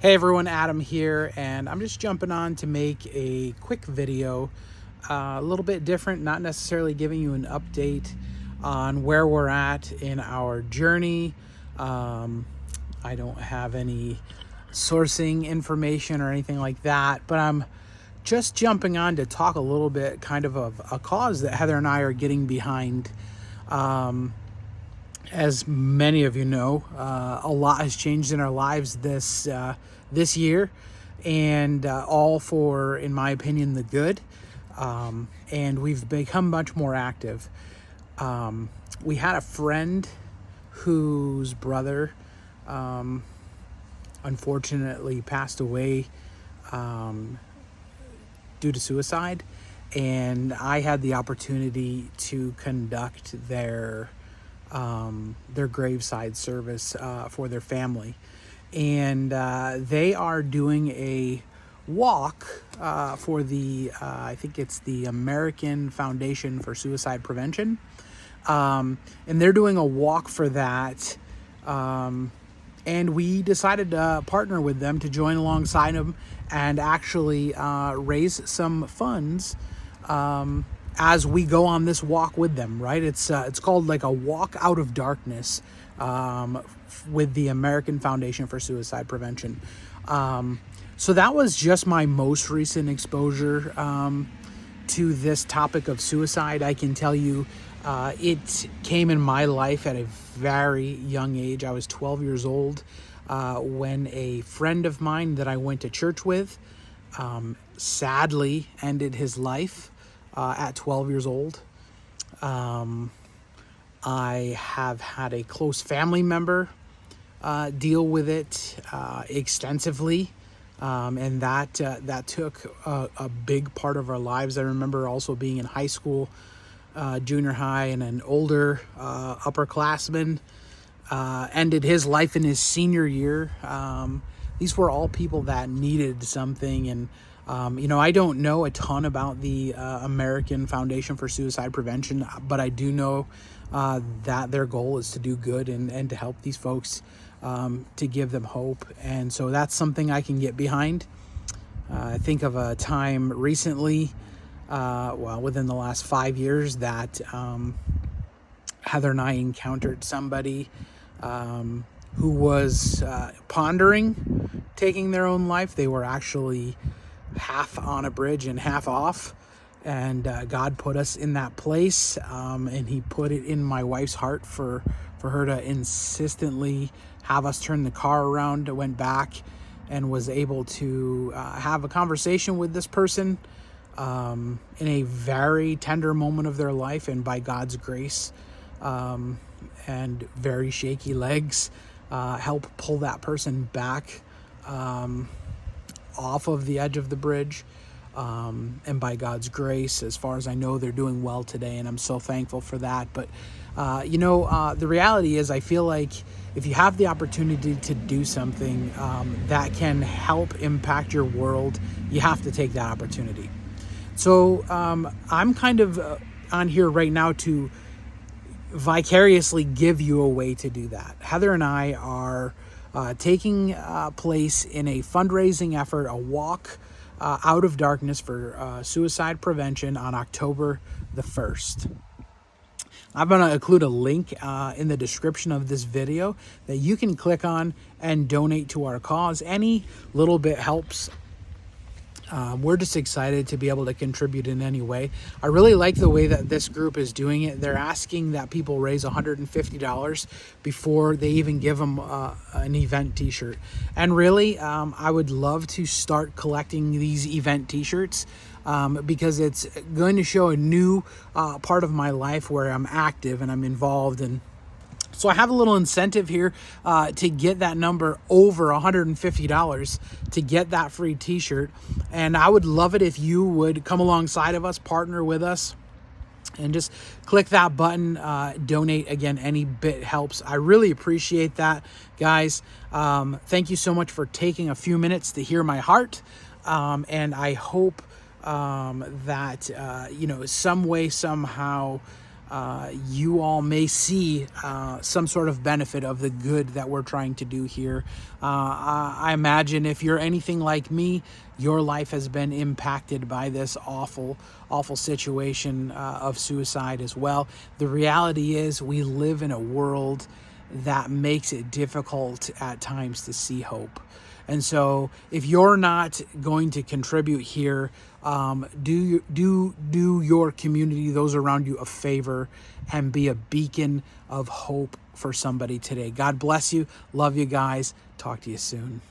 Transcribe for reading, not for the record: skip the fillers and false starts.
Hey everyone, Adam here, and I'm just jumping on to make a quick video, a little bit different, not necessarily giving you an update on where we're at in our journey. I don't have any sourcing information or anything like that, but I'm just jumping on to talk a little bit kind of a cause that Heather and I are getting behind. As many of you know, a lot has changed in our lives this year, and all for, in my opinion, the good. And we've become much more active. We had a friend whose brother unfortunately passed away due to suicide, and I had the opportunity to conduct their graveside service for their family. And they are doing a walk for the, I think it's the American Foundation for Suicide Prevention. And they're doing a walk for that. And we decided to partner with them to join alongside them and actually raise some funds as we go on this walk with them, right? It's called like a walk out of darkness with the American Foundation for Suicide Prevention. So that was just my most recent exposure to this topic of suicide. I can tell you it came in my life at a very young age. I was 12 years old when a friend of mine that I went to church with sadly ended his life at 12 years old. I have had a close family member deal with it extensively, and that took a big part of our lives. I remember also being in high school, junior high, and an older upperclassman ended his life in his senior year. These were all people that needed something, and I don't know a ton about the American Foundation for Suicide Prevention, but I do know that their goal is to do good and to help these folks, to give them hope. And so that's something I can get behind. I think of a time recently, within the last 5 years, that Heather and I encountered somebody who was pondering taking their own life. They were actually half on a bridge and half off, and God put us in that place, and he put it in my wife's heart for her to insistently have us turn the car around. Went back and was able to have a conversation with this person in a very tender moment of their life, and by God's grace and very shaky legs, help pull that person back off of the edge of the bridge. And by God's grace, as far as I know, they're doing well today, and I'm so thankful for that. But the reality is, I feel like if you have the opportunity to do something that can help impact your world, you have to take that opportunity. So I'm kind of on here right now to vicariously give you a way to do that. Heather and I are taking place in a fundraising effort, a walk out of darkness for suicide prevention on October the 1st. I'm going to include a link in the description of this video that you can click on and donate to our cause. Any little bit helps. We're just excited to be able to contribute in any way. I really like the way that this group is doing it. They're asking that people raise $150 before they even give them an event t-shirt. And really, I would love to start collecting these event t-shirts because it's going to show a new part of my life where I'm active and I'm involved. And so I have a little incentive here to get that number over $150 to get that free t-shirt. And I would love it if you would come alongside of us, partner with us, and just click that button, donate. Again, any bit helps. I really appreciate that, guys. Thank you so much for taking a few minutes to hear my heart. And I hope that, some way, somehow, you all may see some sort of benefit of the good that we're trying to do here. I imagine if you're anything like me, your life has been impacted by this awful, awful situation of suicide as well. The reality is we live in a world that makes it difficult at times to see hope. And so if you're not going to contribute here, do your community, those around you, a favor and be a beacon of hope for somebody today. God bless you. Love you guys. Talk to you soon.